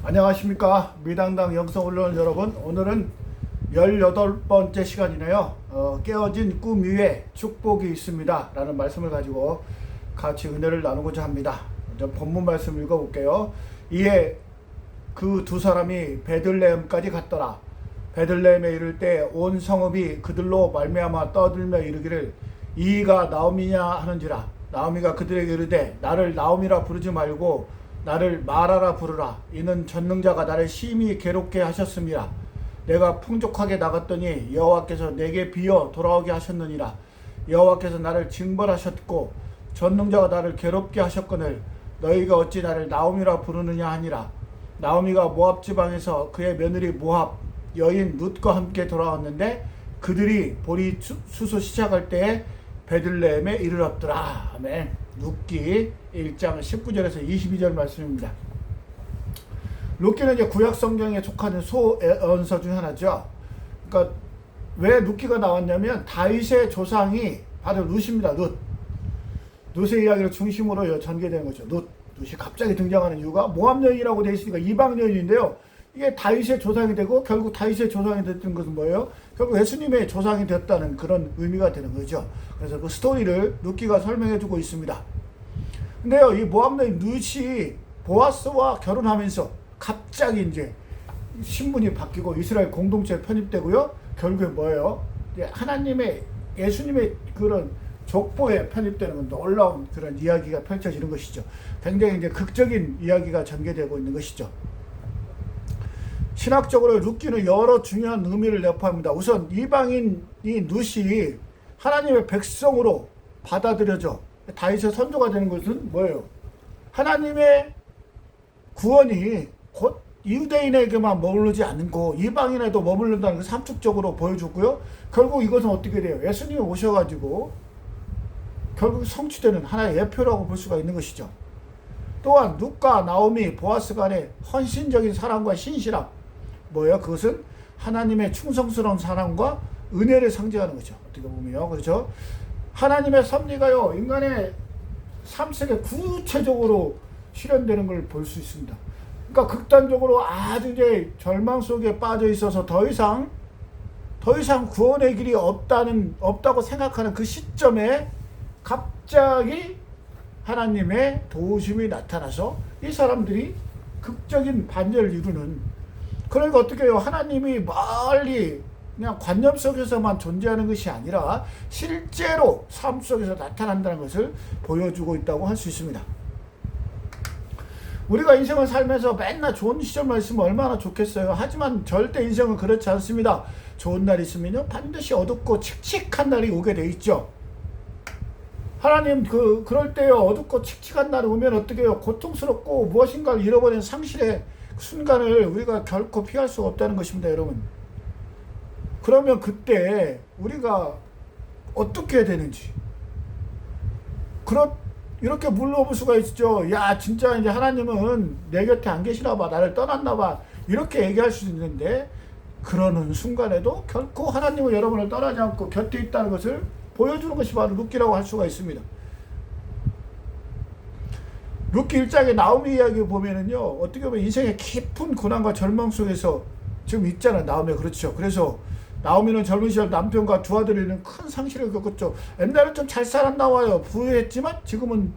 안녕하십니까. 미당당 영성언론 여러분, 오늘은 18번째 시간이네요. 깨어진 꿈 위에 축복이 있습니다 라는 말씀을 가지고 같이 은혜를 나누고자 합니다. 먼저 본문 말씀 읽어볼게요. 이에 그 두 사람이 베들레헴까지 갔더라. 베들레헴에 이를 때 온 성읍이 그들로 말미암아 떠들며 이르기를 이가 나오미냐 하는지라. 나오미가 그들에게 이르되 나를 나오미라 부르지 말고 나를 마라라 부르라. 이는 전능자가 나를 심히 괴롭게 하셨습니다. 내가 풍족하게 나갔더니 여호와께서 내게 비어 돌아오게 하셨느니라. 여호와께서 나를 징벌하셨고 전능자가 나를 괴롭게 하셨거늘 너희가 어찌 나를 나오미라 부르느냐 하니라. 나오미가 모압 지방에서 그의 며느리 모압 여인 룻과 함께 돌아왔는데 그들이 보리 수소 시작할 때에 베들레헴에 이르렀더라. 아멘. 룻기 1장 19절에서 22절 말씀입니다. 룻기는 이제 구약 성경에 속하는 소언서 중 하나죠. 그러니까 왜 룻기가 나왔냐면 다윗의 조상이 바로 룻입니다. 룻의 이야기를 중심으로 전개되는 거죠. 룻이 갑자기 등장하는 이유가 모압 여인이라고 되어 있으니까 이방 여인인데요. 이게 다윗의 조상이 되고 결국 다윗의 조상이 됐던 것은 뭐예요? 결국 예수님의 조상이 됐다는 그런 의미가 되는 거죠. 그래서 그 스토리를 룻기가 설명해 주고 있습니다. 근데요, 이 모압 여인 룻이 보아스와 결혼하면서 갑자기 이제 신분이 바뀌고 이스라엘 공동체에 편입되고요. 결국에 뭐예요? 하나님의 예수님의 그런 족보에 편입되는 놀라운 그런 이야기가 펼쳐지는 것이죠. 굉장히 이제 극적인 이야기가 전개되고 있는 것이죠. 신학적으로 룻기는 여러 중요한 의미를 내포합니다. 우선 이방인 이 룻이 하나님의 백성으로 받아들여져 다윗의 선조가 되는 것은 뭐예요? 하나님의 구원이 곧 유대인에게만 머무르지 않고 이방인에도 머무른다는 것을 삼축적으로 보여주고요. 결국 이것은 어떻게 돼요? 예수님이 오셔가지고 결국 성취되는 하나의 예표라고 볼 수가 있는 것이죠. 또한 룻과 나오미, 보아스 간의 헌신적인 사랑과 신실함, 뭐예요? 그것은 하나님의 충성스러운 사랑과 은혜를 상징하는 거죠. 어떻게 보면요. 그렇죠? 하나님의 섭리가요, 인간의 삶 속에 구체적으로 실현되는 걸 볼 수 있습니다. 그러니까 극단적으로 아주 이제 절망 속에 빠져 있어서 더 이상 구원의 길이 없다고 생각하는 그 시점에 갑자기 하나님의 도우심이 나타나서 이 사람들이 극적인 반전을 이루는, 그러니까 어떻게 해요? 하나님이 멀리 그냥 관념 속에서만 존재하는 것이 아니라 실제로 삶 속에서 나타난다는 것을 보여주고 있다고 할 수 있습니다. 우리가 인생을 살면서 맨날 좋은 시절만 있으면 얼마나 좋겠어요. 하지만 절대 인생은 그렇지 않습니다. 좋은 날이 있으면요 반드시 어둡고 칙칙한 날이 오게 돼 있죠. 하나님 그럴 때요, 어둡고 칙칙한 날이 오면 어떻게 해요? 고통스럽고 무엇인가를 잃어버린 상실의 순간을 우리가 결코 피할 수가 없다는 것입니다, 여러분. 그러면 그때 우리가 어떻게 해야 되는지, 이렇게 물어볼 수가 있죠. 야, 진짜 이제 하나님은 내 곁에 안 계시나 봐, 나를 떠났나 봐, 이렇게 얘기할 수 있는데, 그러는 순간에도 결코 하나님은 여러분을 떠나지 않고 곁에 있다는 것을 보여주는 것이 바로 룻기라고 할 수가 있습니다. 룻기 1장의 나오미 이야기 보면은요, 어떻게 보면 인생의 깊은 고난과 절망 속에서 지금 있잖아요, 나오미. 그렇죠. 그래서 나오미는 젊은 시절 남편과 두 아들이 큰 상실을 겪었죠. 옛날에 좀 잘 살았나 봐요. 부유했지만 지금은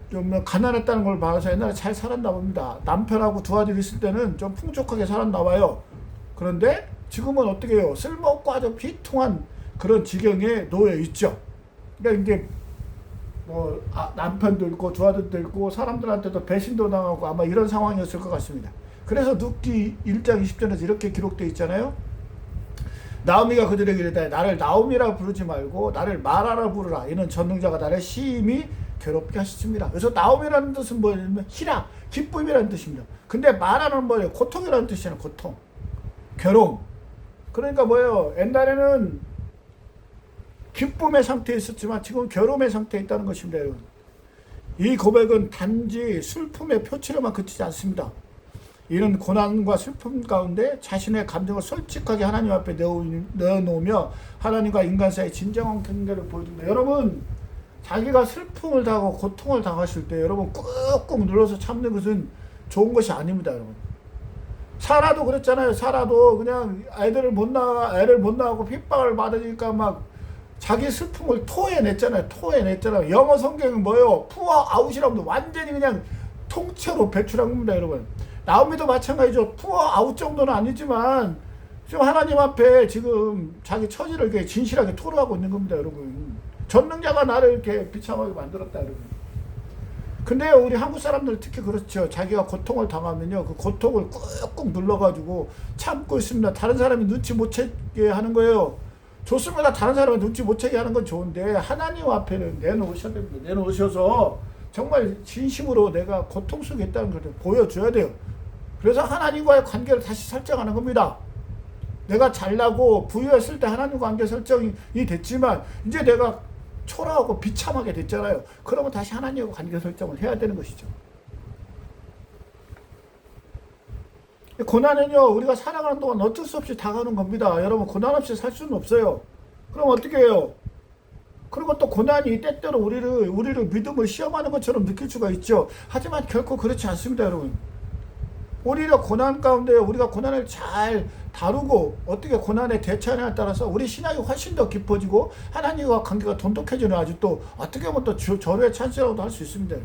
좀 가난했다는 걸 봐서 옛날에 잘 살았나 봅니다. 남편하고 두 아들이 있을 때는 좀 풍족하게 살았나 봐요. 그런데 지금은 어떻게 해요? 쓸모없고 아주 비통한 그런 지경에 놓여 있죠. 그러니까 이제 남편도 있고 두 아들도 있고 사람들한테도 배신도 당하고 아마 이런 상황이었을 것 같습니다. 그래서 룻기 1장 20절에서 이렇게 기록되어 있잖아요. 나오미가 그들에게 이르되 나를 나오미라 부르지 말고 나를 마라라 부르라. 이는 전능자가 나를 심히 괴롭게 하셨습니다. 그래서 나오미라는 뜻은 뭐냐면 희락, 기쁨이라는 뜻입니다. 근데 마라는 뭐예요? 고통이라는 뜻이잖아요. 고통, 괴로움. 그러니까 뭐예요? 옛날에는 기쁨의 상태에 있었지만 지금 괴로움의 상태에 있다는 것입니다, 여러분. 이 고백은 단지 슬픔의 표치로만 그치지 않습니다. 이는 고난과 슬픔 가운데 자신의 감정을 솔직하게 하나님 앞에 내어놓으며 하나님과 인간 사이의 진정한 관계를 보여줍니다. 여러분, 자기가 슬픔을 당하고 고통을 당하실 때 여러분 꾹꾹 눌러서 참는 것은 좋은 것이 아닙니다, 여러분. 사라도 그랬잖아요. 사라도 그냥 애를 못 낳고 핍박을 받으니까 막 자기 슬픔을 토해냈잖아요. 영어 성경은 뭐예요? 푸어 아웃이라고 완전히 그냥 통째로 배출한 겁니다, 여러분. 나오미도 마찬가지죠. 푸어 아웃 정도는 아니지만 지금 하나님 앞에 지금 자기 처지를 이렇게 진실하게 토로하고 있는 겁니다, 여러분. 전능자가 나를 이렇게 비참하게 만들었다, 여러분. 근데 우리 한국 사람들 특히 그렇죠. 자기가 고통을 당하면요, 그 고통을 꾹꾹 눌러가지고 참고 있습니다. 다른 사람이 눈치 못 채게 하는 거예요. 좋습니다. 다른 사람이 눈치 못 채게 하는 건 좋은데 하나님 앞에는 내놓으셔야 됩니다. 내놓으셔서 정말 진심으로 내가 고통 속에 있다는 걸 보여줘야 돼요. 그래서 하나님과의 관계를 다시 설정하는 겁니다. 내가 잘나고 부유했을 때 하나님과 관계 설정이 됐지만 이제 내가 초라하고 비참하게 됐잖아요. 그러면 다시 하나님과 관계 설정을 해야 되는 것이죠. 고난은요, 우리가 살아가는 동안 어쩔 수 없이 다가오는 겁니다. 여러분, 고난 없이 살 수는 없어요. 그럼 어떻게 해요? 그리고 또 고난이 때때로 우리를 믿음을 시험하는 것처럼 느낄 수가 있죠. 하지만 결코 그렇지 않습니다, 여러분. 오히려 고난 가운데 우리가 고난을 잘 다루고 어떻게 고난에 대처하냐에 따라서 우리 신앙이 훨씬 더 깊어지고 하나님과 관계가 돈독해지는 아주 또 어떻게 보면 또 절호의 찬스라고도 할 수 있습니다.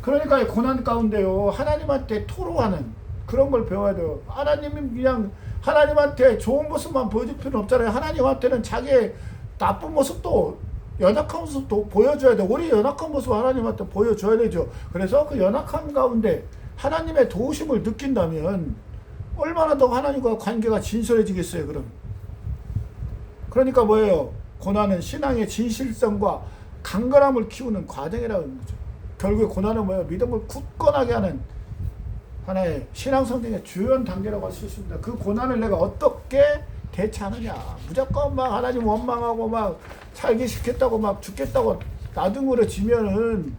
그러니까 고난 가운데요, 하나님한테 토로하는 그런 걸 배워야 돼요. 하나님이 그냥 하나님한테 좋은 모습만 보여줄 필요는 없잖아요. 하나님한테는 자기의 나쁜 모습도, 연약한 모습도 보여줘야 돼요. 우리 연약한 모습 하나님한테 보여줘야 되죠. 그래서 그 연약한 가운데 하나님의 도우심을 느낀다면 얼마나 더 하나님과 관계가 진솔해지겠어요, 그럼. 그러니까 뭐예요? 고난은 신앙의 진실성과 강건함을 키우는 과정이라고 하는 거죠. 결국 고난은 뭐예요? 믿음을 굳건하게 하는 하나의 신앙 성장의 주요한 단계라고 할 수 있습니다. 그 고난을 내가 어떻게 대처하느냐. 무조건 막 하나님 원망하고 막 살기 싫겠다고 막 죽겠다고 나등으로 지면은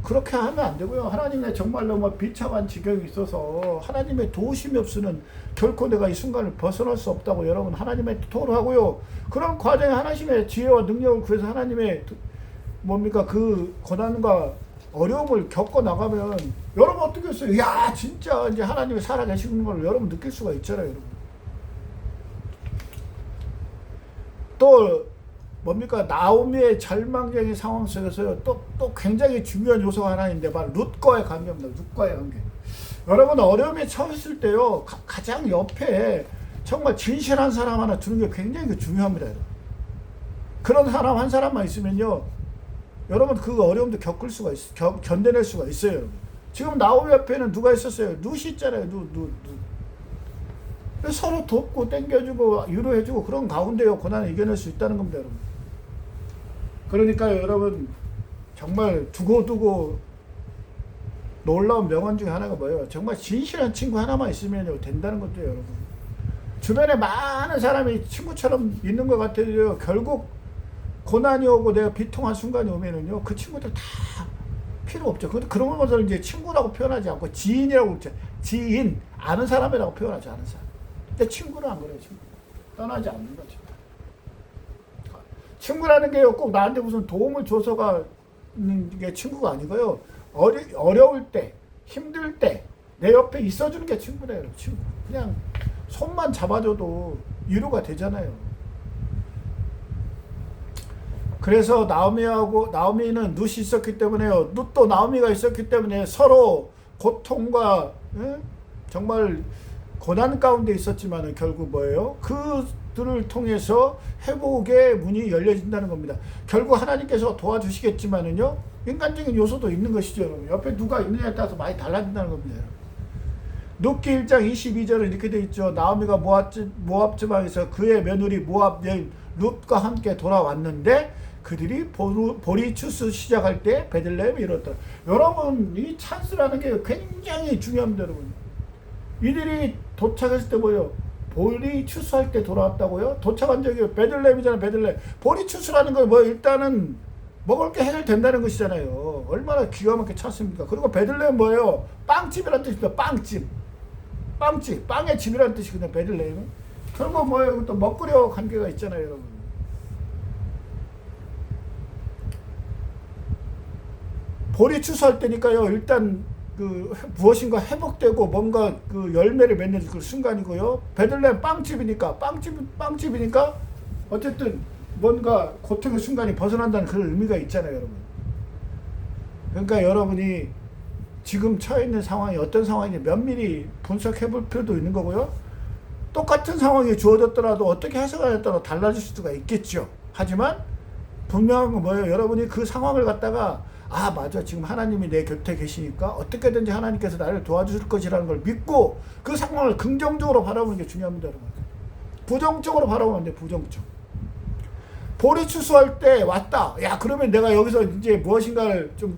그렇게 하면 안 되고요. 하나님의 정말로 뭐 비참한 지경이 있어서 하나님의 도우심이 없으면 결코 내가 이 순간을 벗어날 수 없다고 여러분 하나님의 토로하고요. 그런 과정에 하나님의 지혜와 능력을 구해서 하나님의 뭡니까 그 고난과 어려움을 겪어 나가면 여러분 어떻게 했어요? 야 진짜 이제 하나님이 살아계시는 걸 여러분 느낄 수가 있잖아요, 여러분. 또 뭡니까 나오미의 절망적인 상황 속에서 또 굉장히 중요한 요소가 하나 있는데 바로 룻과의 관계입니다. 룻과의 관계. 여러분 어려움에 처했을 때요 가장 옆에 정말 진실한 사람 하나 두는 게 굉장히 중요합니다. 여러분. 그런 사람 한 사람만 있으면요 여러분 그 어려움도 겪을 수가 견뎌낼 수가 있어요. 여러분. 지금 나오미 옆에는 누가 있었어요? 룻이 있잖아요. 룻. 서로 돕고 땡겨주고 위로해주고 그런 가운데요 고난을 이겨낼 수 있다는 겁니다, 여러분. 그러니까 여러분 정말 두고두고 놀라운 명언 중에 하나가 뭐예요? 정말 진실한 친구 하나만 있으면 된다는 것도 여러분. 주변에 많은 사람이 친구처럼 있는 것 같아요. 결국 고난이 오고 내가 비통한 순간이 오면은요 그 친구들 다 필요 없죠. 그런 것을 이제 친구라고 표현하지 않고 지인이라고 그러죠. 지인, 아는 사람이라고 표현하지 않은 사람. 근데 친구는 안 그래요. 친구. 떠나지 않는 거죠. 친구라는 게 꼭 나한테 무슨 도움을 줘서가 있는 게 친구가 아니고요. 어려울 때, 힘들 때 내 옆에 있어주는 게 친구래요. 친구. 그냥 손만 잡아줘도 위로가 되잖아요. 그래서 나오미는 룻이 있었기 때문에요. 룻도 나오미가 있었기 때문에 서로 고통과 정말 고난 가운데 있었지만은 결국 뭐예요? 그들을 통해서 회복의 문이 열려진다는 겁니다. 결국 하나님께서 도와주시겠지만은요, 인간적인 요소도 있는 것이죠, 여러분. 옆에 누가 있느냐에 따라서 많이 달라진다는 겁니다. 룻기 1장 22절에 이렇게 되어 있죠. 나오미가 모압 지방에서 그의 며느리 모압 여인 룻과 함께 돌아왔는데 그들이 보리 추수 시작할 때 베들레헴에 이뤘더라. 여러분, 이 찬스라는 게 굉장히 중요합니다, 여러분. 이들이 도착했을 때 뭐예요? 보리 추수할 때 돌아왔다고요? 도착한 적이 베들레헴이잖아요, 베들레헴. 보리 추수라는 건 뭐 일단은 먹을 게 해결된다는 것이잖아요. 얼마나 기가 막히게 찬스입니까? 그리고 베들레헴 뭐예요? 빵집이라는 뜻입니다. 빵집. 빵의 집이라는 뜻이거든요, 베들레헴은. 결국 뭐예요? 또 먹거리와 관계가 있잖아요, 여러분. 볼이 추수할 때니까요. 일단 무엇인가 회복되고 뭔가 열매를 맺는 그 순간이고요. 베들레헴 빵집이니까 어쨌든 뭔가 고통의 순간이 벗어난다는 그런 의미가 있잖아요, 여러분. 그러니까 여러분이 지금 처해 있는 상황이 어떤 상황인지 면밀히 분석해 볼 필요도 있는 거고요. 똑같은 상황이 주어졌더라도 어떻게 해석하냐에 따라 달라질 수가 있겠죠. 하지만 분명한 건 뭐예요? 여러분이 그 상황을 갖다가 맞아, 지금 하나님이 내 곁에 계시니까 어떻게든지 하나님께서 나를 도와주실 것이라는 걸 믿고 그 상황을 긍정적으로 바라보는 게 중요합니다, 여러분. 부정적으로 바라보면 안 돼, 부정적. 볼이 추수할 때 왔다. 야, 그러면 내가 여기서 이제 무엇인가를 좀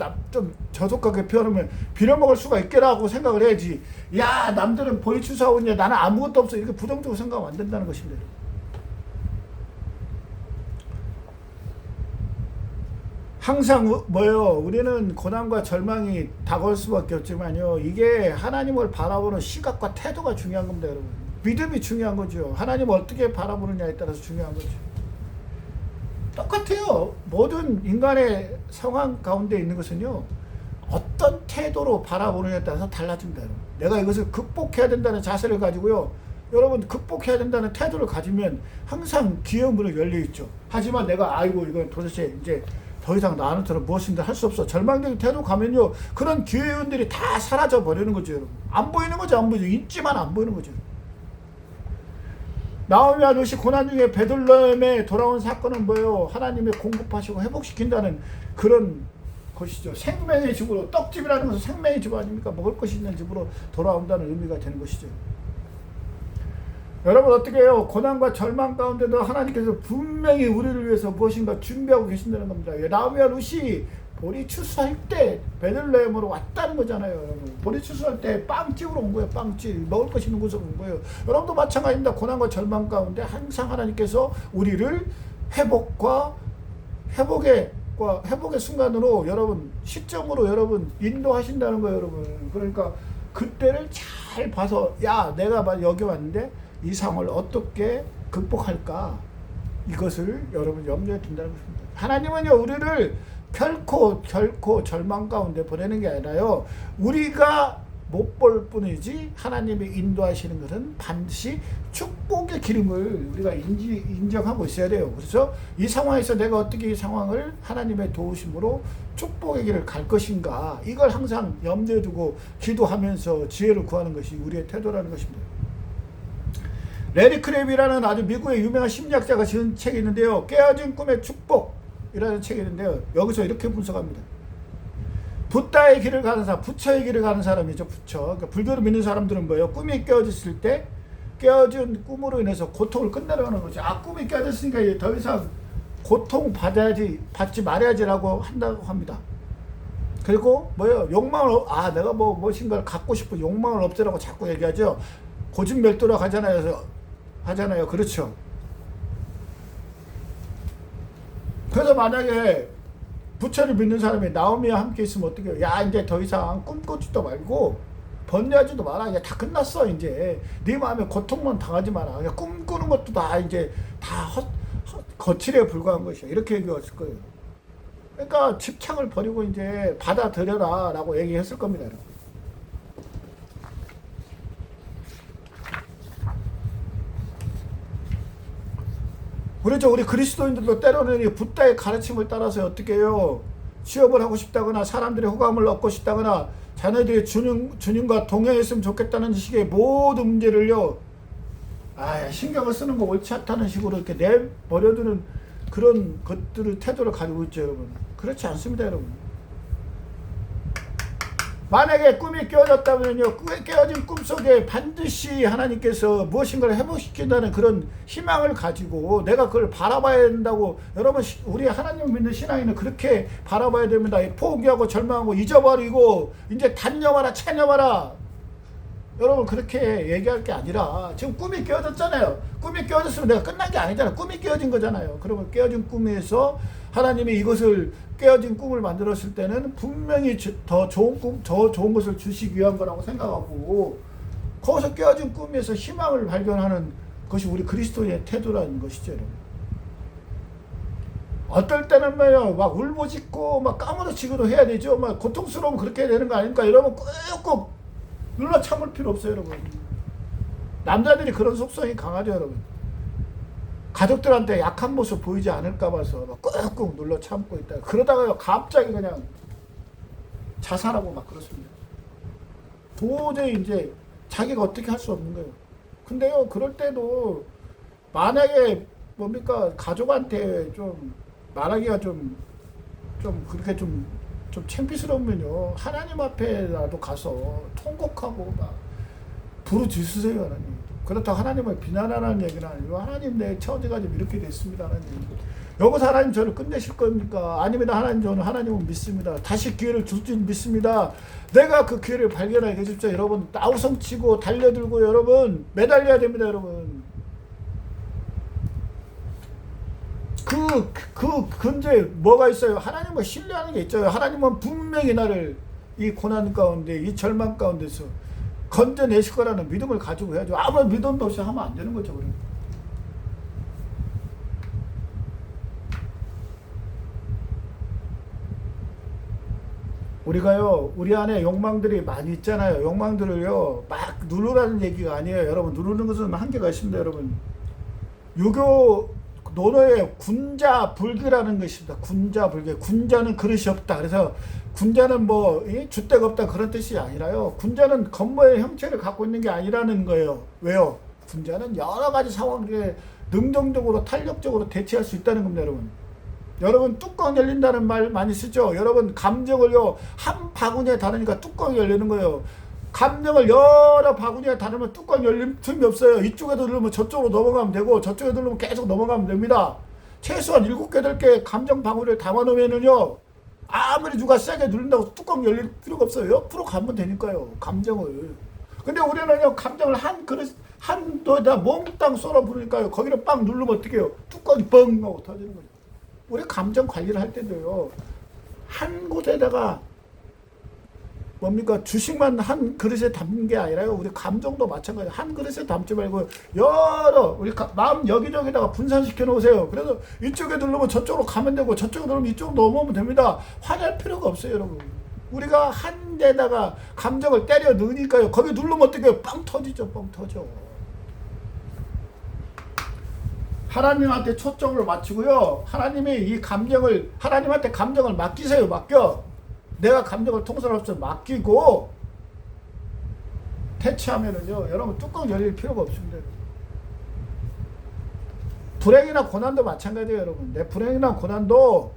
저속하게 표현하면 빌어먹을 수가 있겠라고 생각을 해야지. 야, 남들은 볼이 추수하고 있냐, 나는 아무것도 없어. 이렇게 부정적으로 생각하면 안 된다는 것입니다. 항상 뭐예요? 우리는 고난과 절망이 다가올 수밖에 없지만요. 이게 하나님을 바라보는 시각과 태도가 중요한 겁니다, 여러분. 믿음이 중요한 거죠. 하나님을 어떻게 바라보느냐에 따라서 중요한 거죠. 똑같아요. 모든 인간의 상황 가운데 있는 것은요, 어떤 태도로 바라보느냐에 따라서 달라집니다, 여러분. 내가 이것을 극복해야 된다는 자세를 가지고요, 여러분 극복해야 된다는 태도를 가지면 항상 기회의 문이 열려 있죠. 하지만 내가 이건 도대체 이제 더 이상 나한테는 무엇인가 할 수 없어, 절망적인 태도 가면요, 그런 기회원들이 다 사라져 버리는 거죠, 여러분. 안 보이는 거죠, 안 보이죠. 있지만 안 보이는 거죠. 나오미와 룻이 고난 중에 베들레헴에 돌아온 사건은 뭐예요? 하나님이 공급하시고 회복시킨다는 그런 것이죠. 생명의 집으로, 떡집이라는 것은 생명의 집 아닙니까? 먹을 것이 있는 집으로 돌아온다는 의미가 되는 것이죠. 여러분 어떻게 해요? 고난과 절망 가운데도 하나님께서 분명히 우리를 위해서 무엇인가 준비하고 계신다는 겁니다. 나오미와 룻이 볼이 추수할 때 베들레헴으로 왔다는 거잖아요, 여러분. 볼이 추수할 때 빵집으로 온 거예요. 빵집, 먹을 것이 있는 곳으로 온 거예요. 여러분도 마찬가지입니다. 고난과 절망 가운데 항상 하나님께서 우리를 회복의 순간으로 여러분, 시점으로 여러분 인도하신다는 거예요, 여러분. 그러니까 그때를 잘 봐서, 야, 내가 여기 왔는데 이 상황을 어떻게 극복할까, 이것을 여러분 염두에 둔다는 것입니다. 하나님은요, 우리를 결코 절망 가운데 보내는 게 아니라요, 우리가 못 볼 뿐이지 하나님이 인도하시는 것은 반드시 축복의 기름을 우리가 인정하고 있어야 돼요. 그래서 이 상황에서 내가 어떻게 이 상황을 하나님의 도우심으로 축복의 길을 갈 것인가, 이걸 항상 염두에 두고 기도하면서 지혜를 구하는 것이 우리의 태도라는 것입니다. 레리 크랩이라는 아주 미국의 유명한 심리학자가 지은 책이 있는데요, 깨어진 꿈의 축복이라는 책이 있는데요, 여기서 이렇게 분석합니다. 붓다의 길을 가는 사람, 부처의 길을 가는 사람이죠. 부처. 그러니까 불교를 믿는 사람들은 뭐예요? 꿈이 깨어졌을 때 깨어진 꿈으로 인해서 고통을 끝내려는 거죠. 꿈이 깨어졌으니까 더 이상 고통 받지 말아야지라고 한다고 합니다. 그리고 뭐예요? 욕망을, 내가 무엇인가를 갖고 싶은 욕망을 없애라고 자꾸 얘기하죠. 고진멸도라고 하잖아요. 그렇죠. 그래서 만약에 부처를 믿는 사람이 나오미와 함께 있으면 어떻게 해요? 야, 이제 더 이상 꿈꾸지도 말고 번뇌하지도 마라. 이제 다 끝났어. 이제 네 마음에 고통만 당하지 마라. 그냥 꿈꾸는 것도 다 이제 다 거칠에 불과한 것이야. 이렇게 얘기했을 거예요. 그러니까 집착을 버리고 이제 받아들여라 라고 얘기했을 겁니다. 그렇죠. 우리 그리스도인들도 때로는 이 붓다의 가르침을 따라서 어떻게 해요? 취업을 하고 싶다거나 사람들의 호감을 얻고 싶다거나 자녀들이 주님과 동행했으면 좋겠다는 식의 모든 문제를요, 신경을 쓰는 거 옳지 않다는 식으로 이렇게 내버려두는 그런 것들을, 태도를 가지고 있죠, 여러분. 그렇지 않습니다, 여러분. 만약에 꿈이 깨어졌다면요, 깨어진 꿈 속에 반드시 하나님께서 무엇인가를 회복시킨다는 그런 희망을 가지고 내가 그걸 바라봐야 된다고, 여러분, 우리 하나님 믿는 신앙인은 그렇게 바라봐야 됩니다. 포기하고 절망하고 잊어버리고 이제 단념하라, 체념하라, 여러분 그렇게 얘기할 게 아니라, 지금 꿈이 깨어졌잖아요. 꿈이 깨어졌으면 내가 끝난 게 아니잖아요. 꿈이 깨어진 거잖아요. 그러면 깨어진 꿈에서 하나님이 이것을, 깨어진 꿈을 만들었을 때는 분명히 더 좋은 것을 주시기 위한 거라고 생각하고, 거기서 깨어진 꿈에서 희망을 발견하는 것이 우리 그리스도의 태도라는 것이죠, 여러분. 어떨 때는 막 울부짖고 막 까무러치기도 해야 되죠. 막 고통스러우면 그렇게 해야 되는 거 아닙니까? 여러분 꾹꾹 눌러 참을 필요 없어요, 여러분. 남자들이 그런 속성이 강하죠, 여러분. 가족들한테 약한 모습 보이지 않을까 봐서 막 꾹꾹 눌러 참고 있다. 그러다가 갑자기 그냥 자살하고 막 그렇습니다. 도저히 이제 자기가 어떻게 할 수 없는 거예요. 근데요, 그럴 때도 만약에 뭡니까 가족한테 좀 말하기가 좀 그렇게 좀 창피스러우면요, 하나님 앞에라도 가서 통곡하고 막 부르짖으세요, 하나님. 그렇다고 하나님을 비난하라는 얘기는 아니고, 하나님 내 처지가 좀 이렇게 됐습니다, 하나님. 여기서 하나님 저를 끝내실 겁니까? 아닙니다, 하나님. 저는 하나님을 믿습니다. 다시 기회를 줄 줄 믿습니다. 내가 그 기회를 발견하게 해주십시오. 여러분 나우성치고 달려들고 여러분 매달려야 됩니다, 여러분. 근데 뭐가 있어요? 하나님을 신뢰하는 게 있죠. 하나님은 분명히 나를 이 고난 가운데, 이 절망 가운데서 건져내실 거라는 믿음을 가지고 해야죠. 아무런 믿음도 없이 하면 안 되는 거죠, 그럼. 우리가요, 우리 안에 욕망들이 많이 있잖아요. 욕망들을요, 막 누르라는 얘기가 아니에요. 여러분, 누르는 것은 한계가 있습니다, 여러분. 유교 논어에 군자불교라는 것입니다. 군자불교. 군자는 그릇이 없다. 그래서 군자는 뭐 줏대가 없다 그런 뜻이 아니라요. 군자는 건모의 형체를 갖고 있는 게 아니라는 거예요. 왜요? 군자는 여러 가지 상황에 능동적으로 탄력적으로 대처할 수 있다는 겁니다, 여러분. 여러분 뚜껑 열린다는 말 많이 쓰죠. 여러분 감정을요, 한 바구니에 다르니까 뚜껑이 열리는 거예요. 감정을 여러 바구니에 다르면 뚜껑 열릴 틈이 없어요. 이쪽에도 누르면 저쪽으로 넘어가면 되고, 저쪽에 누르면 계속 넘어가면 됩니다. 최소한 7개, 8개 감정 바구니를 담아놓으면은요, 아무리 누가 세게 누른다고 뚜껑 열릴 필요가 없어요. 옆으로 가면 되니까요, 감정을. 근데 우리는요, 감정을 한 그릇, 한 도에다 몽땅 썰어 부르니까요, 거기를 빵 누르면 어떻게 해요? 뚜껑이 뻥 하고 터지는 거죠. 우리 감정 관리를 할 때도요, 한 곳에다가 뭡니까 주식만 한 그릇에 담는 게 아니라요, 우리 감정도 마찬가지예요. 한 그릇에 담지 말고 여러 우리 마음 여기저기다가 분산시켜 놓으세요. 그래서 이쪽에 누르면 저쪽으로 가면 되고, 저쪽에 누르면 이쪽으로 넘어오면 됩니다. 화낼 필요가 없어요, 여러분. 우리가 한 데다가 감정을 때려 넣으니까요, 거기 누르면 어떻게 해요? 빵 터지죠, 빵 터져. 하나님한테 초점을 맞추고요, 하나님이 이 감정을, 하나님한테 감정을 맡기세요. 맡겨. 내가 감정을 통솔할 수 맡기고 대처하면은요, 여러분 뚜껑 열릴 필요가 없습니다. 불행이나 고난도 마찬가지예요, 여러분. 내 불행이나 고난도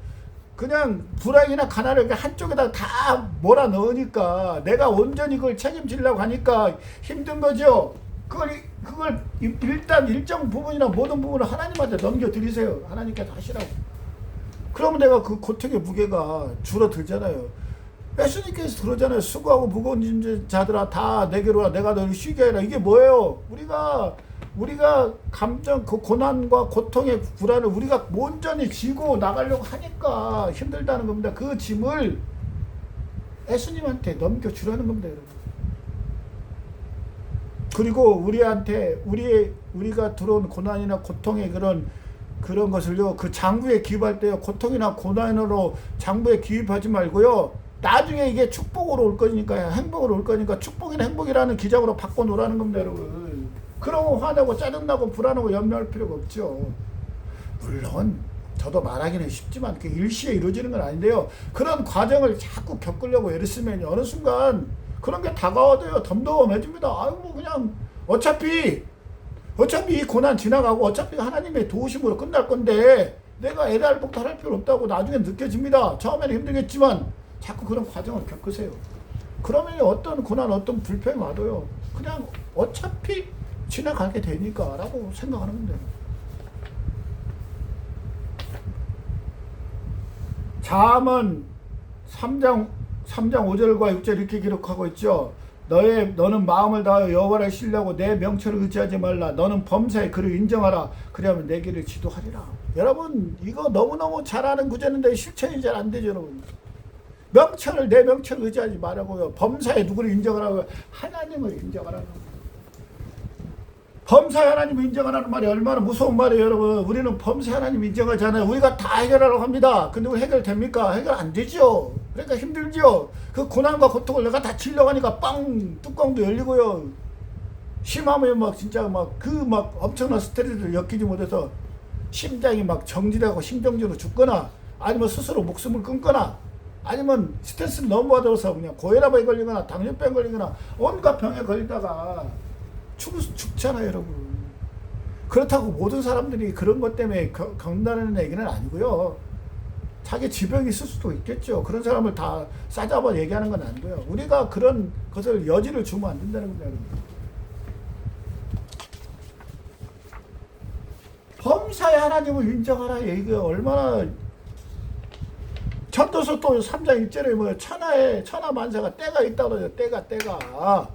그냥 불행이나 가난을 한쪽에다 다 몰아 넣으니까, 내가 온전히 그걸 책임지려고 하니까 힘든 거죠. 그걸 일단 일정 부분이나 모든 부분을 하나님한테 넘겨드리세요. 하나님께서 하시라고. 그러면 내가 그 고통의 무게가 줄어들잖아요. 예수님께서 그러잖아요. 수고하고 무거운 자들아 다 내게로 와, 내가 너를 쉬게 하라. 이게 뭐예요? 우리가 감정, 그 고난과 고통의 불안을 우리가 온전히 지고 나가려고 하니까 힘들다는 겁니다. 그 짐을 예수님한테 넘겨주라는 겁니다, 여러분. 그리고 우리한테 우리가 들어온 고난이나 고통의 그런 것을요, 그 장부에 기입할 때요, 고통이나 고난으로 장부에 기입하지 말고요, 나중에 이게 축복으로 올 거니까, 행복으로 올 거니까 축복이나 행복이라는 기장으로 바꿔놓으라는 겁니다, 여러분. 그러고 화내고 짜증나고 불안하고 염려할 필요가 없죠. 물론 저도 말하기는 쉽지만 그게 일시에 이루어지는 건 아닌데요, 그런 과정을 자꾸 겪으려고 애를 쓰면 어느 순간 그런 게 다가와도요, 덤덤해집니다. 아유, 뭐 그냥 어차피 이 고난 지나가고 어차피 하나님의 도우심으로 끝날 건데 내가 애달복도 할 필요 없다고 나중에 느껴집니다. 처음에는 힘들겠지만 자꾸 그런 과정을 겪으세요. 그러면 어떤 고난, 어떤 불평이 와도요, 그냥 어차피 지나가게 되니까 라고 생각하는 건데. 잠언 3장 5절과 6절 이렇게 기록하고 있죠. 너는 마음을 다하여 여호와를 신뢰하고 내 명철을 의지하지 말라. 너는 범사에 그를 인정하라. 그리하면 내 길을 지도하리라. 여러분, 이거 너무너무 잘 아는 구절인데 실천이 잘 안 되죠, 여러분. 내 명철을 의지하지 말라고요. 범사에 누구를 인정하라고요? 하나님을 인정하라고. 범사에 하나님 인정하라는 말이 얼마나 무서운 말이에요, 여러분. 우리는 범사에 하나님 인정하잖아요. 우리가 다 해결하라고 합니다. 근데 우리 해결됩니까? 해결 안 되죠. 그러니까 힘들죠. 그 고난과 고통을 내가 다 질러가니까 빵 뚜껑도 열리고요. 심하면 막 진짜 막 엄청난 스트레스를 엮이지 못해서 심장이 막 정지되고 심정지로 죽거나 아니면 스스로 목숨을 끊거나 아니면 스트레스를 너무 받아서 그냥 고혈압에 걸리거나 당뇨병에 걸리거나 온갖 병에 걸리다가 죽잖아요, 여러분. 그렇다고 모든 사람들이 그런 것 때문에 겪는다는 얘기는 아니고요. 자기 지병이 있을 수도 있겠죠. 그런 사람을 다 싸잡아 얘기하는 건 아니고요. 우리가 그런 것을 여지를 주면 안 된다는 겁니다, 여러분. 범사에 하나님을 인정하라 얘기가 얼마나 전도서 또 3장 1절에 뭐 천하만사가 때가 있다고 그러죠. 때가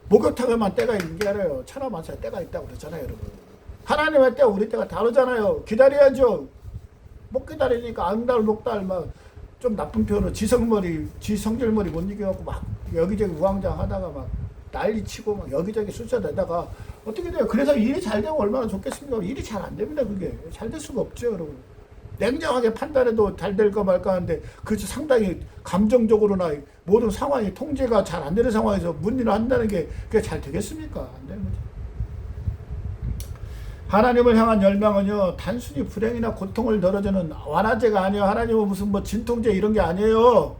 목욕탕에만 때가 있는 게 아니라요. 천하만사에 때가 있다고 그러잖아요, 여러분. 하나님의 때와 우리 때가 다르잖아요. 기다려야죠. 못 기다리니까 앙달 녹달 막 좀 나쁜 표현으로 지성질머리 못 이겨갖고 막 여기저기 우왕좌왕하다가 막 난리치고 막 여기저기 숫자대다가 어떻게 돼요? 그래서 일이 잘 되면 얼마나 좋겠습니까? 일이 잘 안 됩니다. 그게 잘 될 수가 없죠, 여러분. 냉정하게 판단해도 잘 될까 말까 하는데 그렇지 상당히 감정적으로나 모든 상황이 통제가 잘 안 되는 상황에서 문의를 한다는 게 그게 잘 되겠습니까? 안 되는 거죠. 하나님을 향한 열망은요 단순히 불행이나 고통을 덜어주는 완화제가 아니에요. 하나님은 무슨 뭐 진통제 이런 게 아니에요.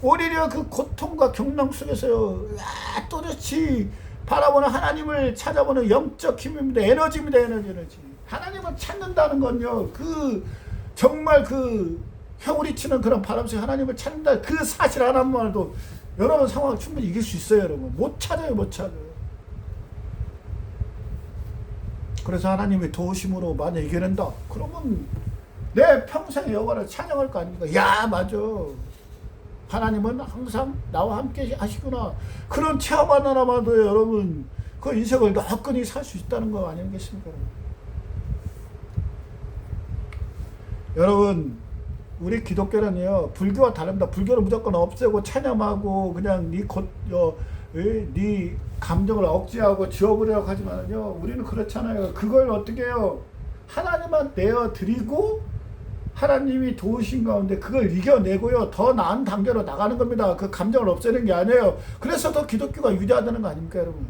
오히려 그 고통과 경랑 속에서요 또렷이 바라보는 하나님을 찾아보는 영적 힘입니다. 에너지입니다. 에너지. 하나님을 찾는다는 건요 그 정말 그 회오리치는 그런 바람 속에 하나님을 찾는다 그 사실 하나만으로도 여러분 상황을 충분히 이길 수 있어요. 여러분 못 찾아요. 그래서 하나님의 도우심으로 만약 이겨낸다 그러면 내 평생의 여호와를 찬양할 거 아닙니까? 야 맞아, 하나님은 항상 나와 함께 하시구나. 그런 체험 하나만도 여러분 그 인생을 너끈히 살 수 있다는 거 아니겠습니까? 여러분 우리 기독교는요 불교와 다릅니다. 불교는 무조건 없애고 찬양하고 그냥 네 감정을 억제하고 지워버리라고 하지만요 우리는 그렇잖아요. 그걸 어떻게 해요? 하나님한테 내어드리고 하나님이 도우신 가운데 그걸 이겨내고요 더 나은 단계로 나가는 겁니다. 그 감정을 없애는 게 아니에요. 그래서 더 기독교가 위대하다는 거 아닙니까, 여러분?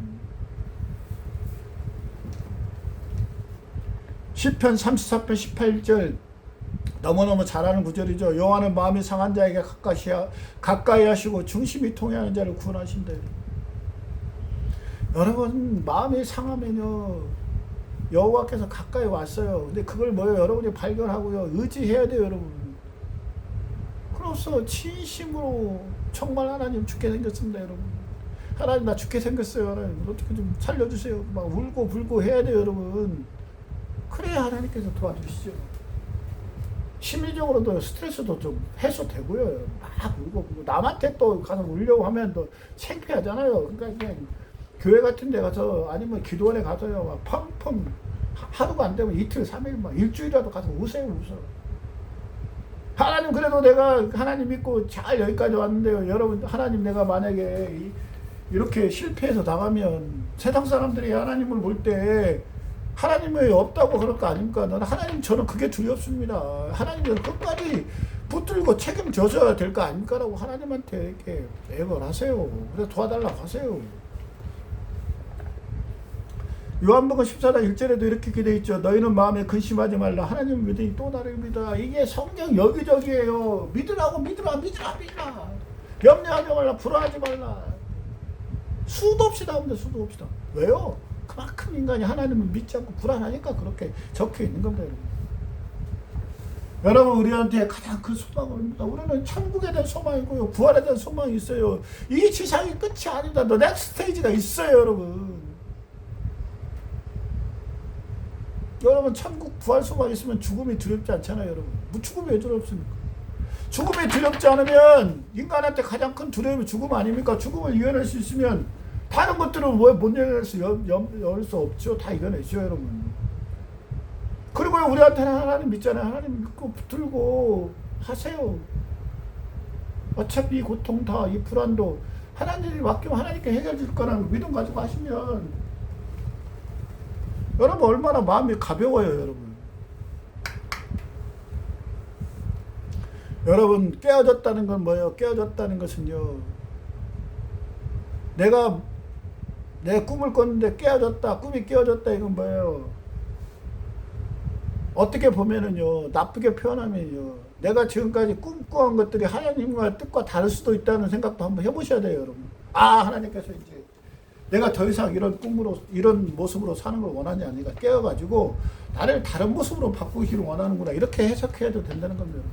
시편 34편 18절 너무너무 잘 아는 구절이죠. 여호와는 마음이 상한 자에게 가까이 하시고 중심이 통해하는 자를 구원하신다. 여러분 마음이 상하면요 여호와께서 가까이 왔어요. 근데 그걸 뭐예요? 여러분이 발견하고요 의지해야 돼요, 여러분. 그래서 진심으로 정말 하나님 죽게 생겼습니다, 여러분. 하나님 나 죽게 생겼어요. 하나님 어떻게 좀 살려주세요. 막 울고 불고 해야 돼요, 여러분. 그래야 하나님께서 도와주시죠. 심리적으로도 스트레스도 좀 해소되고요. 막 울고 불고 남한테 또 가서 울려고 하면 또 창피하잖아요. 그러니까 그냥 교회 같은 데 가서 아니면 기도원에 가서요 막 펑펑 하루가 안 되면 이틀 3일 막 일주일이라도 가서 웃어요. 하나님 그래도 내가 하나님 믿고 잘 여기까지 왔는데요 여러분, 하나님 내가 만약에 이렇게 실패해서 나가면 세상 사람들이 하나님을 볼 때 하나님이 없다고 그럴 거 아닙니까? 저는 그게 두렵습니다. 하나님은 끝까지 붙들고 책임져줘야 될 거 아닙니까? 라고 하나님한테 이렇게 애걸하세요. 그래서 도와달라고 하세요. 요한복음 14장 1절에도 이렇게 기대어 있죠. 너희는 마음에 근심하지 말라. 하나님을 믿으니 또 나를 믿으라. 이게 성경 여기저기에요. 믿으라. 염려하지 말라. 불안하지 말라. 수도 없이 나옵니다. 수도 없이. 왜요? 그만큼 인간이 하나님을 믿지 않고 불안하니까 그렇게 적혀 있는 겁니다. 여러분 우리한테 가장 큰 소망입니다. 우리는 천국에 대한 소망이고요. 부활에 대한 소망이 있어요. 이 지상이 끝이 아니다. 더 넥스트 스테이지가 있어요, 여러분. 여러분 천국 부활 소망 있으면 죽음이 두렵지 않잖아요, 여러분. 죽음이 왜 두렵습니까? 죽음이 두렵지 않으면 인간한테 가장 큰 두려움이 죽음 아닙니까? 죽음을 이겨낼 수 있으면 다른 것들은 왜 못 이겨낼 수 없죠. 다 이겨내죠, 여러분. 그리고 우리한테는 하나님 믿잖아요. 하나님 믿고 붙들고 하세요. 어차피 이 고통 다 이 불안도 하나님이 맡기면 하나님께 해결해 줄 거라는 믿음 가지고 하시면 여러분 얼마나 마음이 가벼워요, 여러분. 여러분 깨어졌다는 건 뭐예요? 깨어졌다는 것은요, 내가 내 꿈을 꿨는데 깨어졌다, 꿈이 깨어졌다, 이건 뭐예요? 어떻게 보면은요, 나쁘게 표현하면요, 내가 지금까지 꿈꿔온 것들이 하나님과 뜻과 다를 수도 있다는 생각도 한번 해보셔야 돼요, 여러분. 아, 하나님께서 이제 내가 더 이상 이런 꿈으로, 이런 모습으로 사는 걸 원하지 않으니까 깨어가지고 나를 다른 모습으로 바꾸기를 원하는구나, 이렇게 해석해도 된다는 겁니다.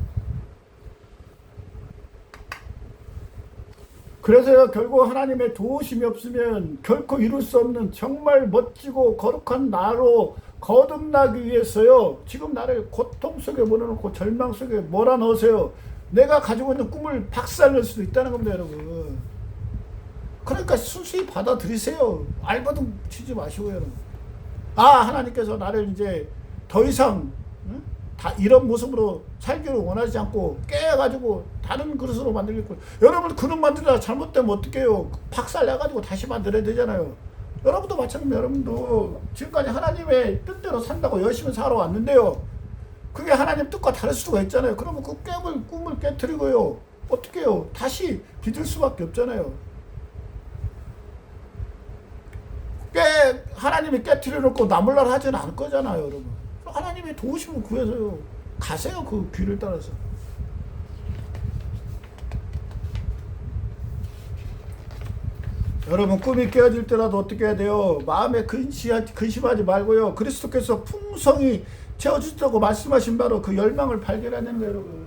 그래서요, 결국 하나님의 도우심이 없으면 결코 이룰 수 없는 정말 멋지고 거룩한 나로 거듭나기 위해서요, 지금 나를 고통 속에 몰아넣고 절망 속에 몰아넣으세요. 내가 가지고 있는 꿈을 박살낼 수도 있다는 겁니다, 여러분. 그러니까 순수히 받아들이세요. 알바등 치지 마시고요, 여러분. 아, 하나님께서 나를 이제 더 이상 다 이런 모습으로 살기를 원하지 않고 깨가지고 다른 그릇으로 만들겠고, 여러분 그릇 만들다가 잘못되면 어떡해요? 박살내가지고 다시 만들어야 되잖아요. 여러분도 마찬가지입니다. 여러분도 지금까지 하나님의 뜻대로 산다고 열심히 살아왔는데요, 그게 하나님 뜻과 다를 수가 있잖아요. 그러면 그 꿈을 깨트리고요, 어떻게 해요? 다시 빚을 수밖에 없잖아요. 하나님이 깨트려 놓고 나몰라라 하지는 않을 거잖아요, 여러분. 하나님의 도우심을 구해서요, 가세요, 그 길을 따라서. 여러분 꿈이 깨어질 때라도 어떻게 해야 돼요? 마음에 근심하지 말고요, 그리스도께서 풍성히 채워주시다고 말씀하신 바로 그 열망을 발견하는 거예요, 여러분.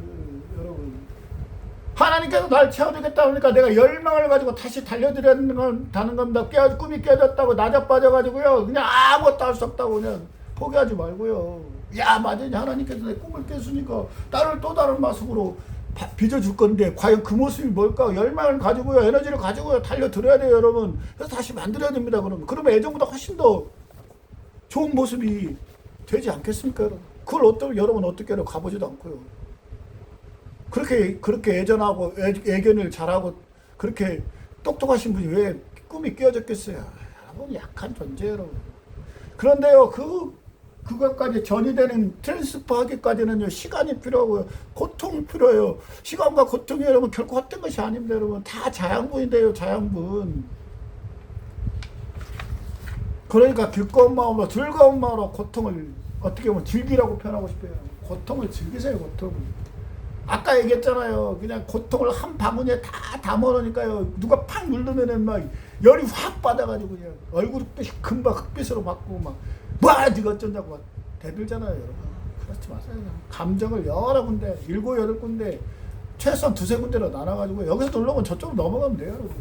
하나님께서 날 채워주겠다 하니까 내가 열망을 가지고 다시 달려들어야 다는 겁니다. 꿈이 깨졌다고 낮아빠져가지고요, 그냥 아무것도 할 수 없다고 그냥 포기하지 말고요. 야, 맞으니 하나님께서 내 꿈을 깼으니까 나를 또 다른 모습으로 빚어줄 건데 과연 그 모습이 뭘까? 열망을 가지고요, 에너지를 가지고요, 달려들어야 돼요, 여러분. 그래서 다시 만들어야 됩니다. 그러면 예전보다 훨씬 더 좋은 모습이 되지 않겠습니까, 여러분? 그걸 여러분 어떻게 해요? 가보지도 않고요. 그렇게 예전하고 애견을 잘하고 그렇게 똑똑하신 분이 왜 꿈이 깨어졌겠어요? 여러분 약한 존재예요, 여러분. 그런데요, 그것까지 전이되는 트랜스퍼 하기까지는요, 시간이 필요하고요, 고통이 필요해요. 시간과 고통이 여러분 결코 헛된 것이 아닙니다, 여러분. 다 자양분인데요, 자양분. 그러니까 기꺼운 마음으로, 즐거운 마음으로 고통을 어떻게 보면 즐기라고 표현하고 싶어요. 고통을 즐기세요, 고통을. 아까 얘기했잖아요. 그냥 고통을 한 바구니에 다 담아놓으니까요, 누가 팍 누르면은 막 열이 확 받아가지고 그냥 얼굴이 금방 흑빛으로 바꾸고 막 네가 어쩐다고 막 대들잖아요, 여러분. 그렇지 마세요. 감정을 여러 군데, 7, 8군데, 최소한 2, 3군데로 나눠가지고 여기서 놀러면 저쪽으로 넘어가면 돼요, 여러분.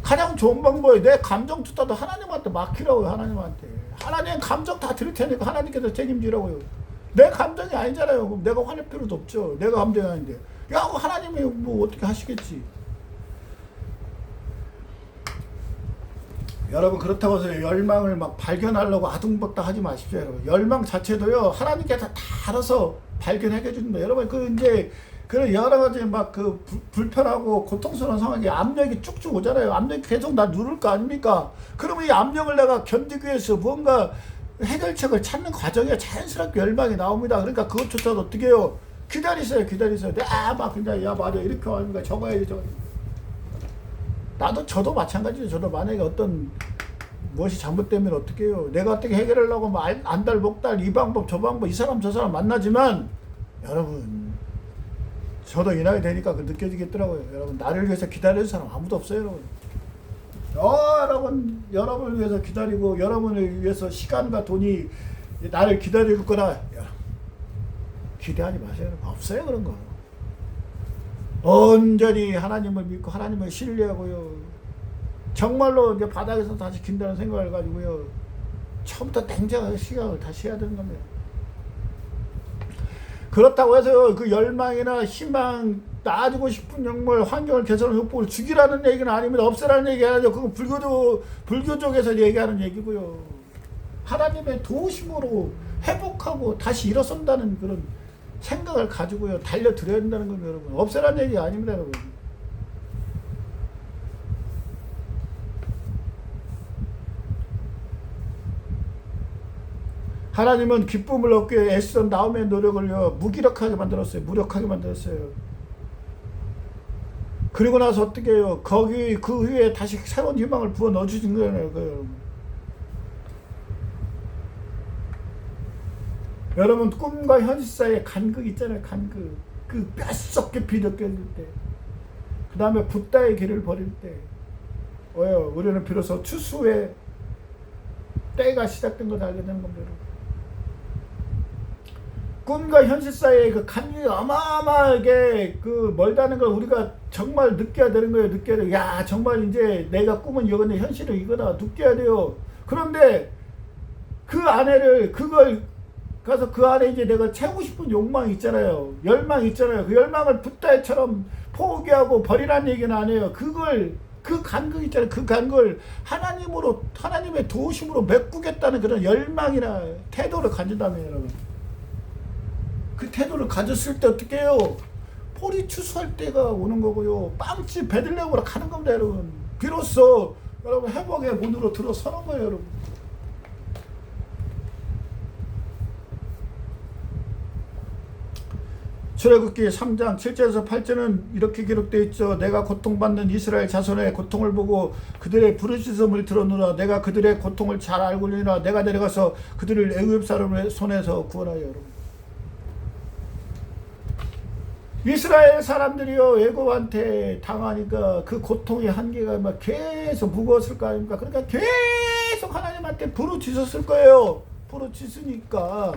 가장 좋은 방법이 내 감정 투자도 하나님한테 맡기라고요, 하나님한테. 하나님 감정 다 드릴 테니까 하나님께서 책임지라고요. 내 감정이 아니잖아요. 그럼 내가 화낼 필요도 없죠. 내가 감정이 아닌데. 야, 하나님이 뭐 어떻게 하시겠지. 여러분, 그렇다고 해서 열망을 막 발견하려고 아둥벅다 하지 마십시오, 여러분. 열망 자체도요, 하나님께서 다 알아서 발견해 줍니다. 여러분, 그 여러 가지 막 불편하고 고통스러운 상황에 압력이 쭉쭉 오잖아요. 압력이 계속 나 누를 거 아닙니까? 그러면 이 압력을 내가 견디기 위해서 뭔가 해결책을 찾는 과정에 자연스럽게 열망이 나옵니다. 그러니까 그것조차도 어떻게 해요? 기다리세요. 막 그냥, 야, 맞아. 이렇게 하니까 저거 해야지, 저거. 저도 마찬가지죠. 저도 만약에 어떤 무엇이 잘못되면 어떻게 해요? 내가 어떻게 해결하려고 뭐 안달, 목달, 이 방법, 저 방법, 이 사람, 저 사람 만나지만, 여러분, 저도 이 나이 되니까 그 느껴지겠더라고요. 여러분, 나를 위해서 기다리는 사람 아무도 없어요, 여러분. 여러분을 위해서 기다리고, 여러분을 위해서 시간과 돈이 나를 기다릴 거라, 기대하지 마세요. 없어요, 그런 거. 온전히 하나님을 믿고 하나님을 신뢰하고요, 정말로 이제 바닥에서 다시 긴다는 생각을 가지고요, 처음부터 냉정한 시각을 다시 해야 되는 겁니다. 그렇다고 해서 그 열망이나 희망, 나아지고 싶은 영물, 환경을 개선하는 협복을 죽이라는 얘기는 아닙니다. 없애라는 얘기 아니죠. 그건 불교적에서 얘기하는 얘기고요. 하나님의 도우심으로 회복하고 다시 일어선다는 그런 생각을 가지고요, 달려들어야 된다는 겁니다, 여러분. 없애라는 얘기 아닙니다, 여러분. 하나님은 기쁨을 얻기 위해 애쓰던 나오미의 노력을요 무기력하게 만들었어요. 무력하게 만들었어요. 그리고 나서 어떻게 해요? 거기 그 후에 다시 새로운 희망을 부어 넣어주신 거예요. 여러분 꿈과 현실 사이에 간극 있잖아요. 간극. 그 뼛속 깊이 느껴질 때, 그 다음에 붓다의 길을 버릴 때, 우리는 비로소 추수의 때가 시작된 걸 알게 되는 겁니다. 꿈과 현실 사이에 그 간격이 어마어마하게 그 멀다는 걸 우리가 정말 느껴야 되는 거예요. 느껴야 돼요. 야, 정말 이제 내가 꿈은 이거네, 현실은 이거다. 느껴야 돼요. 그런데 그 그걸 가서 그 안에 이제 내가 채우고 싶은 욕망이 있잖아요. 열망이 있잖아요. 그 열망을 붓다처럼 포기하고 버리라는 얘기는 아니에요. 그 간극 있잖아요. 그 간극을 하나님의 도우심으로 메꾸겠다는 그런 열망이나 태도를 가진다면, 여러분. 그 태도를 가졌을 때 어떻게 해요? 폴이 추수할 때가 오는 거고요. 빵집 베들레헴으로 가는 겁니다, 여러분. 비로소 여러분 회복의 문으로 들어서는 거예요, 여러분. 출애굽기 3장 7절에서 8절은 이렇게 기록되어 있죠. 내가 고통받는 이스라엘 자손의 고통을 보고 그들의 부르짖음을 들었노라. 내가 그들의 고통을 잘 알고니라. 내가 내려가서 그들을 애굽 사람의 손에서 구원하여. 여러분, 이스라엘 사람들이요 애굽한테 당하니까 그 고통의 한계가 막 계속 무거웠을 거 아닙니까? 그러니까 계속 하나님한테 부르짖었을 거예요. 부르짖으니까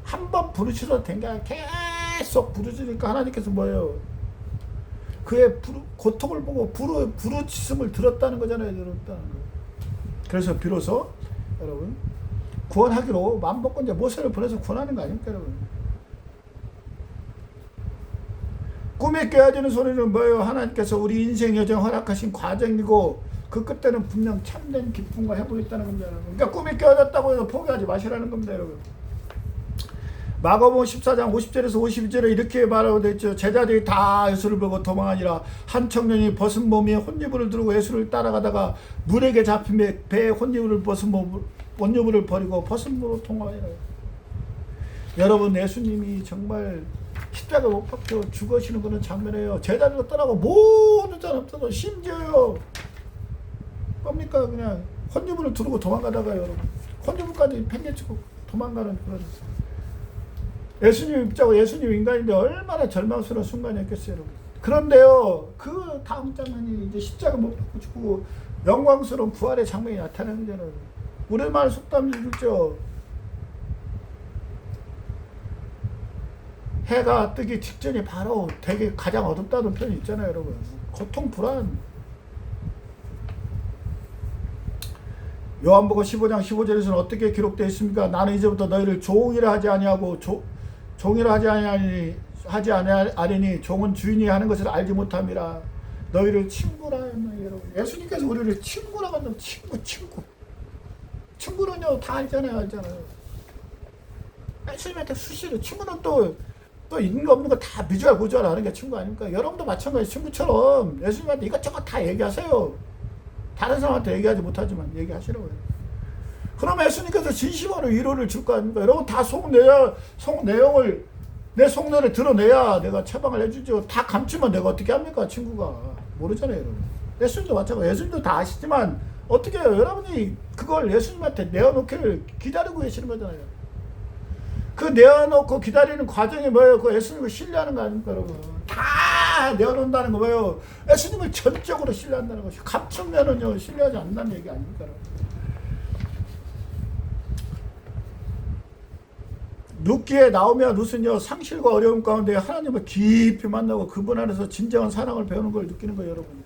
한 번 부르짖어도 된 게 아니라 계속 부르짖으니까 하나님께서 뭐예요? 그의 고통을 보고 부르짖음을 들었다는 거잖아요. 들었다는 거. 그래서 비로소 여러분 구원하기로 마음먹고 이제 모세를 보내서 구원하는 거 아닙니까, 여러분? 꿈에 깨어지는 소리는 뭐예요? 하나님께서 우리 인생 여정 허락하신 과정이고 그 끝에는 분명 참된 기쁨과 회복이 있다는 겁니다, 여러분. 그러니까 꿈에 깨어졌다고 해서 포기하지 마시라는 겁니다, 여러분. 마가복음 14장 50절에서 52절에 이렇게 말하고 있죠. 제자들이 다 예수를 보고 도망하니라. 한 청년이 벗은 몸에 혼유물을 두르고 예수를 따라가다가 물에게 잡히며 배에 혼유물을 버리고 벗은 몸으로 통하니라. 여러분, 예수님이 정말 십자가 못 박혀 죽으시는 그런 장면이에요. 제자들도 떠나고 모든 사람들도 심지어요 뭡니까 그냥 혼유물을 두르고 도망가다가 여러분 혼유물까지 팽개치고 도망가는 그런 예수님 입자고 예수님 인간인데 얼마나 절망스러운 순간이었겠어요, 여러분. 그런데요, 그 다음 장면이 이제 십자가 못 박고 죽고 영광스러운 부활의 장면이 나타나는 거잖아요. 우리말 속담이 있죠. 해가 뜨기 직전이 바로 되게 가장 어둡다는 편이 있잖아요, 여러분. 고통, 불안. 요한복음 15장 15절에서는 어떻게 기록되어 있습니까? 나는 이제부터 너희를 종이라 하지 아니하고 종이라 하지 아니하니 종은 주인이 하는 것을 알지 못함이라. 너희를 친구라 했나요, 여러분? 예수님께서 우리를 친구라고 한다면 친구. 친구는요 다 알잖아요. 예수님한테 수시로 친구는 또 있는 거 없는 거 다 비주얼 고주얼 하는 게 친구 아닙니까? 여러분도 마찬가지 친구처럼 예수님한테 이것저것 다 얘기하세요. 다른 사람한테 얘기하지 못하지만 얘기하시라고요. 그러면 예수님께서 진심으로 위로를 줄 거 아닙니까? 여러분 다 내용을 내 속내를 드러내야 내가 처방을 해주죠. 다 감추면 내가 어떻게 합니까? 친구가 모르잖아요, 여러분. 예수님도 마찬가지. 예수님도 다 아시지만 어떻게 해요? 여러분이 그걸 예수님한테 내어놓기를 기다리고 계시는 거잖아요. 그 내어놓고 기다리는 과정이 뭐예요? 그 예수님을 신뢰하는 거 아닙니까, 여러분? 다 내어놓는다는 거 뭐예요? 예수님을 전적으로 신뢰한다는 것이. 감추면은요 신뢰하지 않는다는 얘기 아닙니까, 여러분? 룻기에 나오면 룻은요 상실과 어려움 가운데 하나님을 깊이 만나고 그분 안에서 진정한 사랑을 배우는 걸 느끼는 거예요, 여러분.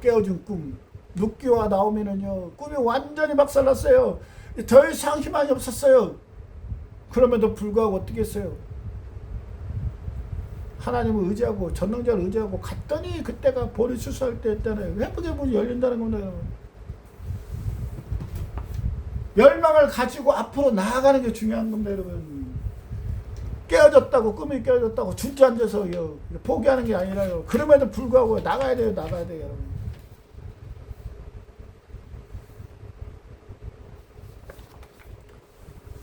깨어진 꿈. 룻기와 나오면은요 꿈이 완전히 박살났어요. 더 이상 희망이 없었어요. 그럼에도 불구하고 어떻게 했어요? 하나님을 의지하고 전능자를 의지하고 갔더니 그때가 볼이 수수할 때였잖아요. 회복의 문이 열린다는 겁니다, 여러분. 열망을 가지고 앞으로 나아가는 게 중요한 겁니다, 여러분. 깨어졌다고, 꿈이 깨어졌다고 주저앉아서 포기하는 게 아니라요. 그럼에도 불구하고 나가야 돼요, 여러분.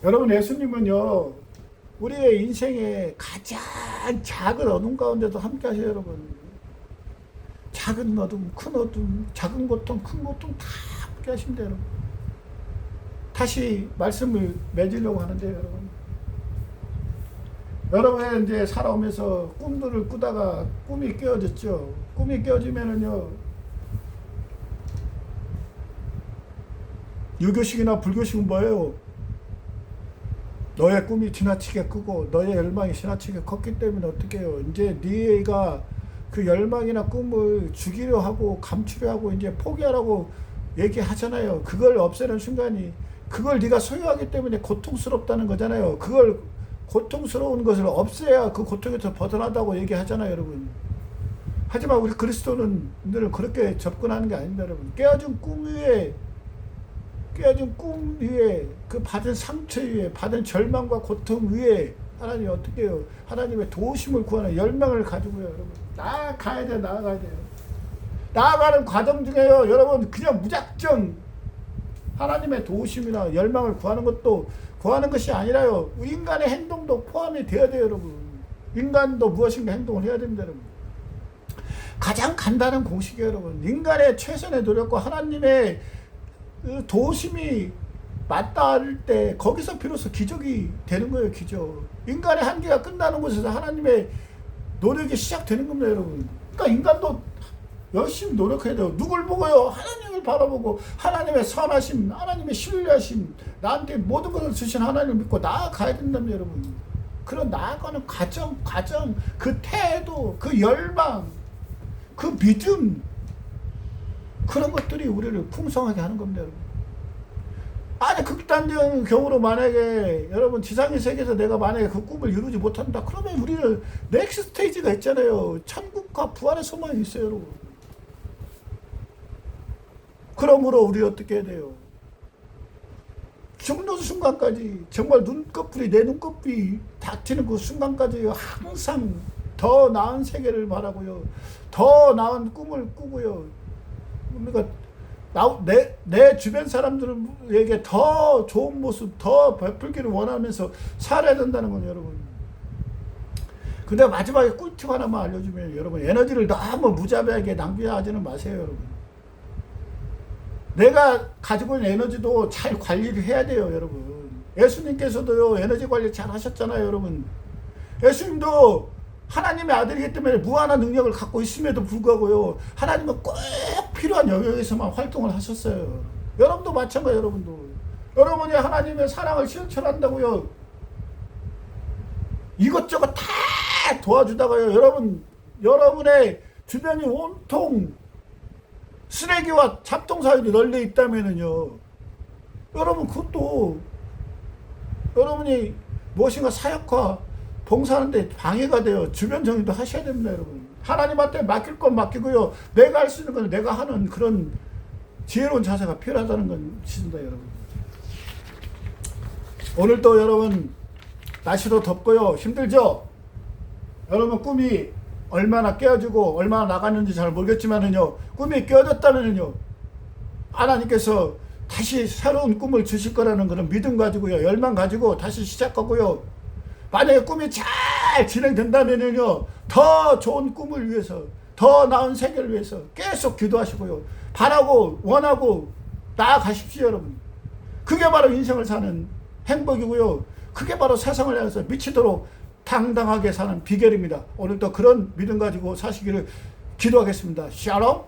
여러분, 예수님은요, 우리의 인생의 가장 작은 어둠 가운데도 함께 하세요, 여러분. 작은 어둠, 큰 어둠, 작은 고통, 큰 고통 다 함께 하십니다, 여러분. 다시 말씀을 맺으려고 하는데요, 여러분. 여러분, 이제 살아오면서 꿈들을 꾸다가 꿈이 깨어졌죠. 꿈이 깨어지면은요, 유교식이나 불교식은 뭐예요? 너의 꿈이 지나치게 크고 너의 열망이 지나치게 컸기 때문에 어떻게 해요? 이제 네가 그 열망이나 꿈을 죽이려 하고 감추려 하고 이제 포기하라고 얘기하잖아요. 그걸 없애는 순간이, 그걸 네가 소유하기 때문에 고통스럽다는 거잖아요. 그걸 고통스러운 것을 없애야 그 고통에서 벗어나다고 얘기하잖아요, 여러분. 하지만 우리 그리스도는 늘 그렇게 접근하는 게 아닙니다, 여러분. 깨어진 꿈 위에, 그 받은 상처 위에, 받은 절망과 고통 위에 하나님이 어떻게 해요? 하나님의 도우심을 구하는 열망을 가지고요, 여러분. 나아가야 돼요, 나아가야 돼요. 나아가는 과정 중에요, 여러분, 그냥 무작정 하나님의 도우심이나 열망을 구하는 것이 아니라요, 인간의 행동도 포함이 되어야 돼요, 여러분. 인간도 무엇인가 행동을 해야 됩니다, 여러분. 가장 간단한 공식이에요, 여러분. 인간의 최선의 노력과 하나님의 그 도우심이 맞닿을 때 거기서 비로소 기적이 되는 거예요, 기적. 인간의 한계가 끝나는 곳에서 하나님의 노력이 시작되는 겁니다, 여러분. 그러니까 인간도 열심히 노력해야 돼요. 누굴 보고요? 하나님을 바라보고 하나님의 선하심, 하나님의 신뢰하심, 나한테 모든 것을 주신 하나님을 믿고 나아가야 된답니다, 여러분. 그런 나아가는 과정, 그 태도, 그 열망, 그 믿음, 그런 것들이 우리를 풍성하게 하는 겁니다, 여러분. 아니, 극단적인 경우로 만약에 여러분 지상의 세계에서 내가 만약에 그 꿈을 이루지 못한다, 그러면 우리는 넥스트 스테이지가 있잖아요. 천국과 부활의 소망이 있어요, 여러분. 그러므로 우리 어떻게 해야 돼요? 죽는 순간까지, 정말 내 눈꺼풀이 닥치는 그 순간까지 항상 더 나은 세계를 바라고요, 더 나은 꿈을 꾸고요. 그러니까 내 주변 사람들에게 더 좋은 모습, 더 베풀기를 원하면서 살아야 된다는 건, 여러분. 근데 마지막에 꿀팁 하나만 알려주면, 여러분, 에너지를 너무 무자비하게 낭비하지는 마세요, 여러분. 내가 가지고 있는 에너지도 잘 관리를 해야 돼요, 여러분. 예수님께서도요, 에너지 관리 잘 하셨잖아요, 여러분. 예수님도 하나님의 아들이기 때문에 무한한 능력을 갖고 있음에도 불구하고요, 하나님은 꼭 필요한 영역에서만 활동을 하셨어요. 여러분도 마찬가지예요, 여러분도. 여러분이 하나님의 사랑을 실천한다고요, 이것저것 다 도와주다가요, 여러분의 주변이 온통 쓰레기와 잡동사니로 널려 있다면은요, 여러분, 그것도 여러분이 무엇인가 사역과 봉사하는데 방해가 돼요. 주변 정리도 하셔야 됩니다, 여러분. 하나님한테 맡길 건 맡기고요, 내가 할 수 있는 건 내가 하는 그런 지혜로운 자세가 필요하다는 건 있습니다, 여러분. 오늘도 여러분, 날씨도 덥고요, 힘들죠? 여러분, 꿈이 얼마나 깨어지고 얼마나 나갔는지 잘 모르겠지만은요, 꿈이 깨어졌다면은요, 하나님께서 다시 새로운 꿈을 주실 거라는 그런 믿음 가지고요, 열망 가지고 다시 시작하고요, 만약에 꿈이 잘 진행된다면요, 더 좋은 꿈을 위해서, 더 나은 세계를 위해서 계속 기도하시고요, 바라고 원하고 나아가십시오, 여러분. 그게 바로 인생을 사는 행복이고요, 그게 바로 세상을 향해서 미치도록 당당하게 사는 비결입니다. 오늘도 그런 믿음 가지고 사시기를 기도하겠습니다. 샬롬.